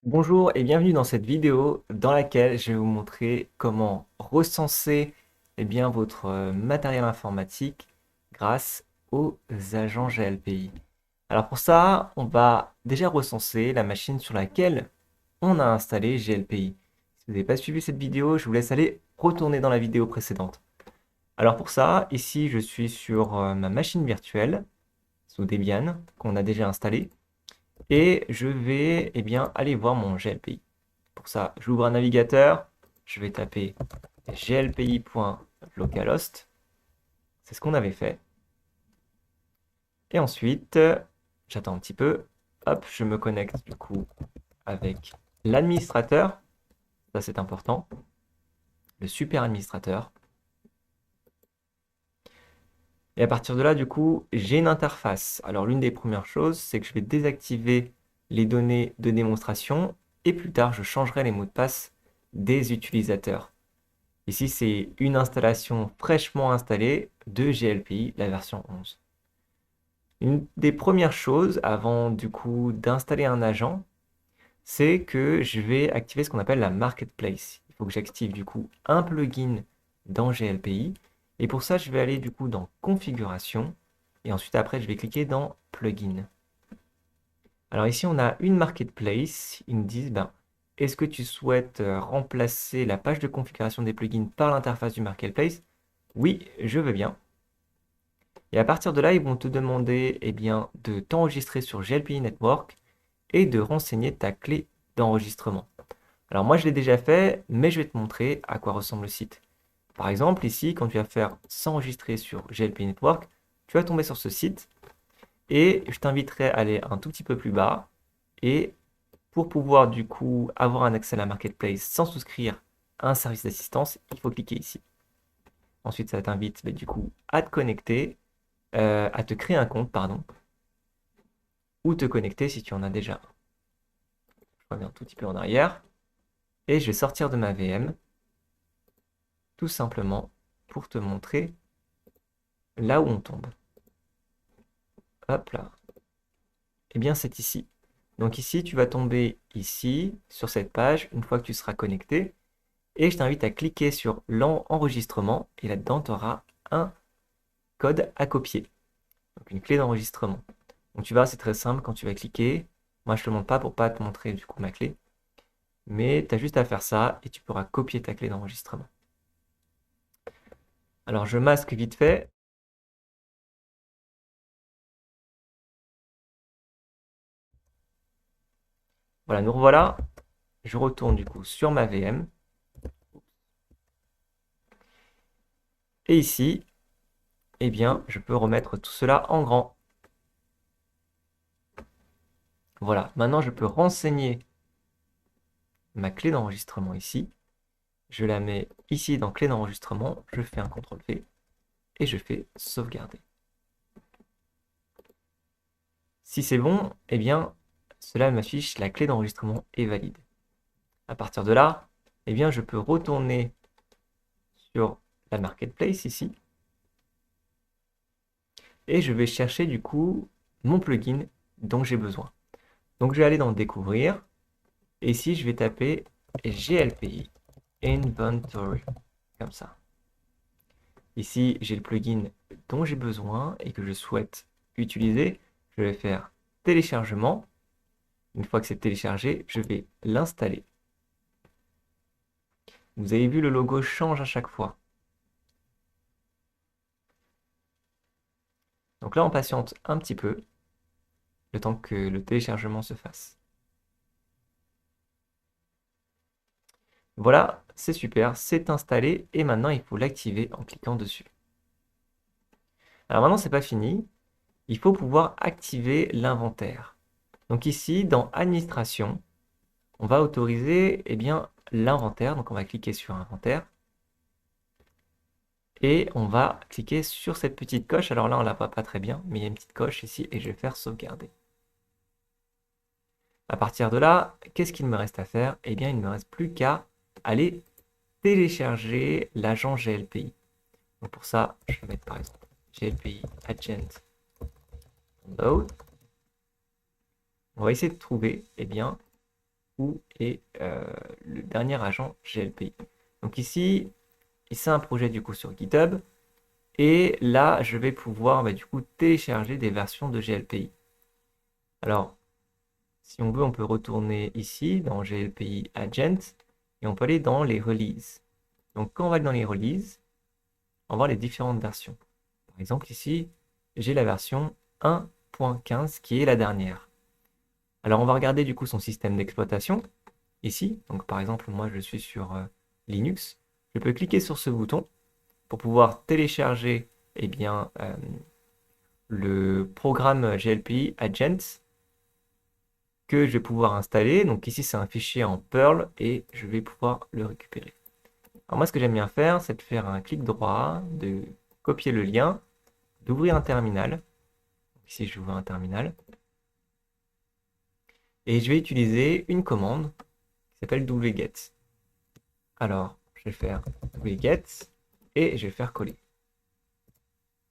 Bonjour et bienvenue dans cette vidéo dans laquelle je vais vous montrer comment recenser votre matériel informatique grâce aux agents GLPI. Alors pour ça, on va déjà recenser la machine sur laquelle on a installé GLPI. Si vous n'avez pas suivi cette vidéo, je vous laisse aller retourner dans la vidéo précédente. Alors pour ça, ici je suis sur ma machine virtuelle sous Debian qu'on a déjà installée et je vais aller voir mon GLPI. Pour ça, j'ouvre un navigateur, je vais taper glpi.localhost, c'est ce qu'on avait fait. Et ensuite, j'attends un petit peu, hop, je me connecte du coup avec l'administrateur, ça c'est important, le super administrateur. Et à partir de là, du coup, j'ai une interface. Alors l'une des premières choses, c'est que je vais désactiver les données de démonstration et plus tard, je changerai les mots de passe des utilisateurs. Ici, c'est une installation fraîchement installée de GLPI, la version 11. Une des premières choses avant du coup d'installer un agent, c'est que je vais activer ce qu'on appelle la marketplace. Il faut que j'active du coup un plugin dans GLPI. Et pour ça, je vais aller du coup dans configuration. Et ensuite, après, je vais cliquer dans plugin. Alors ici, on a une marketplace. Ils me disent, est-ce que tu souhaites remplacer la page de configuration des plugins par l'interface du marketplace? Oui, je veux bien. Et à partir de là, ils vont te demander de t'enregistrer sur GLPI Network et de renseigner ta clé d'enregistrement. Alors moi, je l'ai déjà fait, mais je vais te montrer à quoi ressemble le site. Par exemple, ici, quand tu vas faire s'enregistrer sur GLPI Network, tu vas tomber sur ce site et je t'inviterai à aller un tout petit peu plus bas. Et pour pouvoir du coup avoir un accès à la marketplace sans souscrire à un service d'assistance, il faut cliquer ici. Ensuite, ça t'invite du coup à te connecter, à te créer un compte, pardon, ou te connecter si tu en as déjà un. Je reviens un tout petit peu en arrière et je vais sortir de ma VM tout simplement pour te montrer là où on tombe. Hop là. Eh bien, c'est ici. Donc ici, tu vas tomber ici, sur cette page, une fois que tu seras connecté. Et je t'invite à cliquer sur l'enregistrement. Et là-dedans, tu auras un code à copier. Donc une clé d'enregistrement. Donc tu vois, c'est très simple quand tu vas cliquer. Moi, je ne te le montre pas pour ne pas te montrer du coup ma clé. Mais tu as juste à faire ça et tu pourras copier ta clé d'enregistrement. Alors je masque vite fait. Voilà, nous revoilà. Je retourne du coup sur ma VM. Et ici, je peux remettre tout cela en grand. Voilà, maintenant je peux renseigner ma clé d'enregistrement ici. Je la mets ici dans clé d'enregistrement. Je fais un CTRL-V et je fais sauvegarder. Si c'est bon, cela m'affiche la clé d'enregistrement est valide. À partir de là, je peux retourner sur la marketplace ici et je vais chercher du coup mon plugin dont j'ai besoin. Donc je vais aller dans découvrir et ici je vais taper GLPI Inventory comme ça. Ici j'ai le plugin dont j'ai besoin et que je souhaite utiliser. Je vais faire téléchargement. Une fois que c'est téléchargé, je vais l'installer. Vous avez vu, le logo change à chaque fois. Donc là, on patiente un petit peu, le temps que le téléchargement se fasse. Voilà, c'est super, c'est installé et maintenant il faut l'activer en cliquant dessus. Alors maintenant, c'est pas fini, il faut pouvoir activer l'inventaire. Donc ici, dans Administration, on va autoriser l'inventaire. Donc on va cliquer sur Inventaire et on va cliquer sur cette petite coche. Alors là, on la voit pas très bien, mais il y a une petite coche ici et je vais faire sauvegarder. À partir de là, qu'est-ce qu'il me reste à faire? Il ne me reste plus qu'à aller télécharger l'agent GLPI. Donc pour ça, je vais mettre par exemple GLPI Agent Download. On va essayer de trouver, où est le dernier agent GLPI. Donc ici, c'est un projet du coup sur GitHub. Et là, je vais pouvoir du coup télécharger des versions de GLPI. Alors, si on veut, on peut retourner ici dans GLPI Agent et on peut aller dans les releases. Donc, quand on va aller dans les releases, on va voir les différentes versions. Par exemple, ici, j'ai la version 1.15 qui est la dernière. Alors, on va regarder du coup son système d'exploitation ici. Donc, par exemple, moi, je suis sur Linux. Je peux cliquer sur ce bouton pour pouvoir télécharger le programme GLPI Agent que je vais pouvoir installer. Donc ici, c'est un fichier en Perl et je vais pouvoir le récupérer. Alors moi, ce que j'aime bien faire, c'est de faire un clic droit, de copier le lien, d'ouvrir un terminal. Ici, je ouvre un terminal. Et je vais utiliser une commande qui s'appelle wget. Alors, je vais faire wget et je vais faire coller.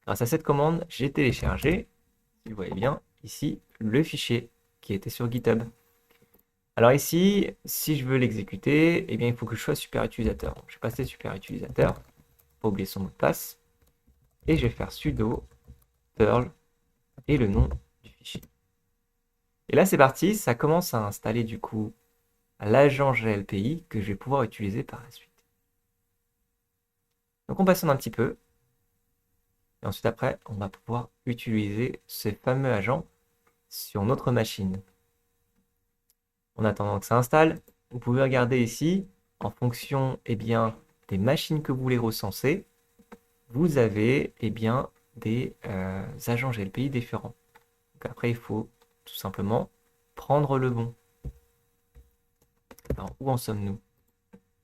Grâce à cette commande, j'ai téléchargé, si vous voyez bien, ici, le fichier qui était sur GitHub. Alors ici, si je veux l'exécuter, eh bien, il faut que je sois super utilisateur. Donc, je vais passer super utilisateur, pas oublier son mot de passe, et je vais faire sudo perl et le nom du fichier. Et là, c'est parti, ça commence à installer du coup l'agent GLPI que je vais pouvoir utiliser par la suite. Donc on patiente un petit peu, et ensuite après, on va pouvoir utiliser ces fameux agents sur notre machine. En attendant que ça installe, vous pouvez regarder ici, en fonction des machines que vous voulez recenser, vous avez des agents GLPI différents. Donc après, il faut tout simplement prendre le bon. Alors, où en sommes-nous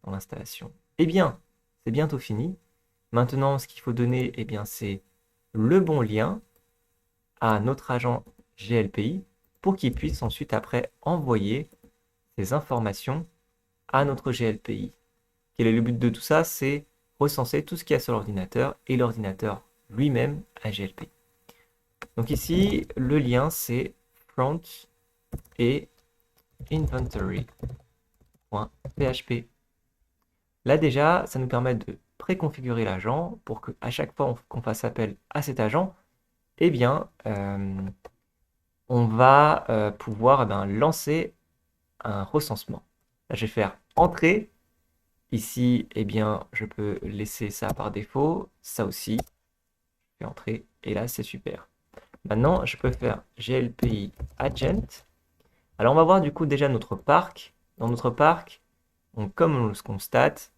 dans l'installation? Eh bien, c'est bientôt fini. Maintenant, ce qu'il faut donner, c'est le bon lien à notre agent GLPI pour qu'il puisse ensuite après envoyer ces informations à notre GLPI. Quel est le but de tout ça? C'est recenser tout ce qu'il y a sur l'ordinateur et l'ordinateur lui-même a GLPI. Donc ici, le lien c'est front et inventory.php. Là déjà, ça nous permet de préconfigurer l'agent pour qu'à chaque fois qu'on fasse appel à cet agent, on va pouvoir lancer un recensement. Là, je vais faire entrer. Ici, je peux laisser ça par défaut. Ça aussi, je fais entrer. Et là, c'est super. Maintenant, je peux faire GLPI Agent. Alors, on va voir du coup déjà notre parc. Dans notre parc, comme on le constate,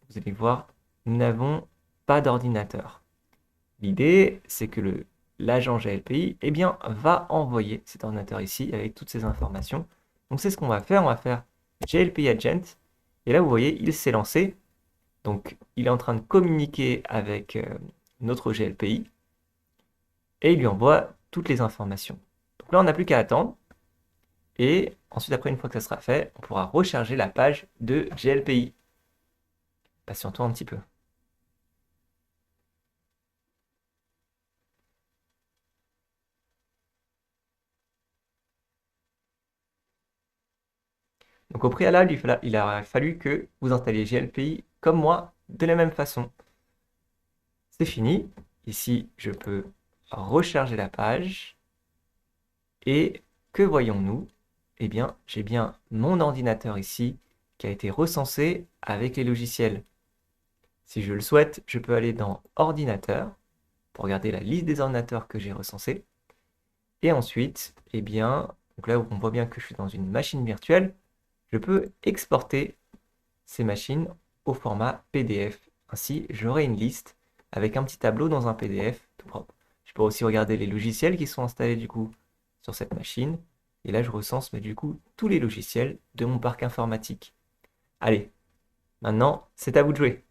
vous allez voir, nous n'avons pas d'ordinateur. L'idée, c'est que l'agent GLPI va envoyer cet ordinateur ici avec toutes ces informations. Donc, c'est ce qu'on va faire. On va faire GLPI Agent. Et là, vous voyez, il s'est lancé. Donc, il est en train de communiquer avec notre GLPI. Et il lui envoie toutes les informations. Donc là, on n'a plus qu'à attendre. Et ensuite, après, une fois que ça sera fait, on pourra recharger la page de GLPI. Patientons un petit peu. Donc au préalable, il a fallu que vous installiez GLPI comme moi, de la même façon. C'est fini. Ici, je peux recharger la page. Et que voyons-nous? Eh bien, j'ai bien mon ordinateur ici qui a été recensé avec les logiciels. Si je le souhaite, je peux aller dans Ordinateur pour regarder la liste des ordinateurs que j'ai recensés. Et ensuite, donc là où on voit bien que je suis dans une machine virtuelle, je peux exporter ces machines au format PDF. Ainsi, j'aurai une liste avec un petit tableau dans un PDF tout propre. Je peux aussi regarder les logiciels qui sont installés du coup sur cette machine. Et là, je recense du coup tous les logiciels de mon parc informatique. Allez, maintenant, c'est à vous de jouer.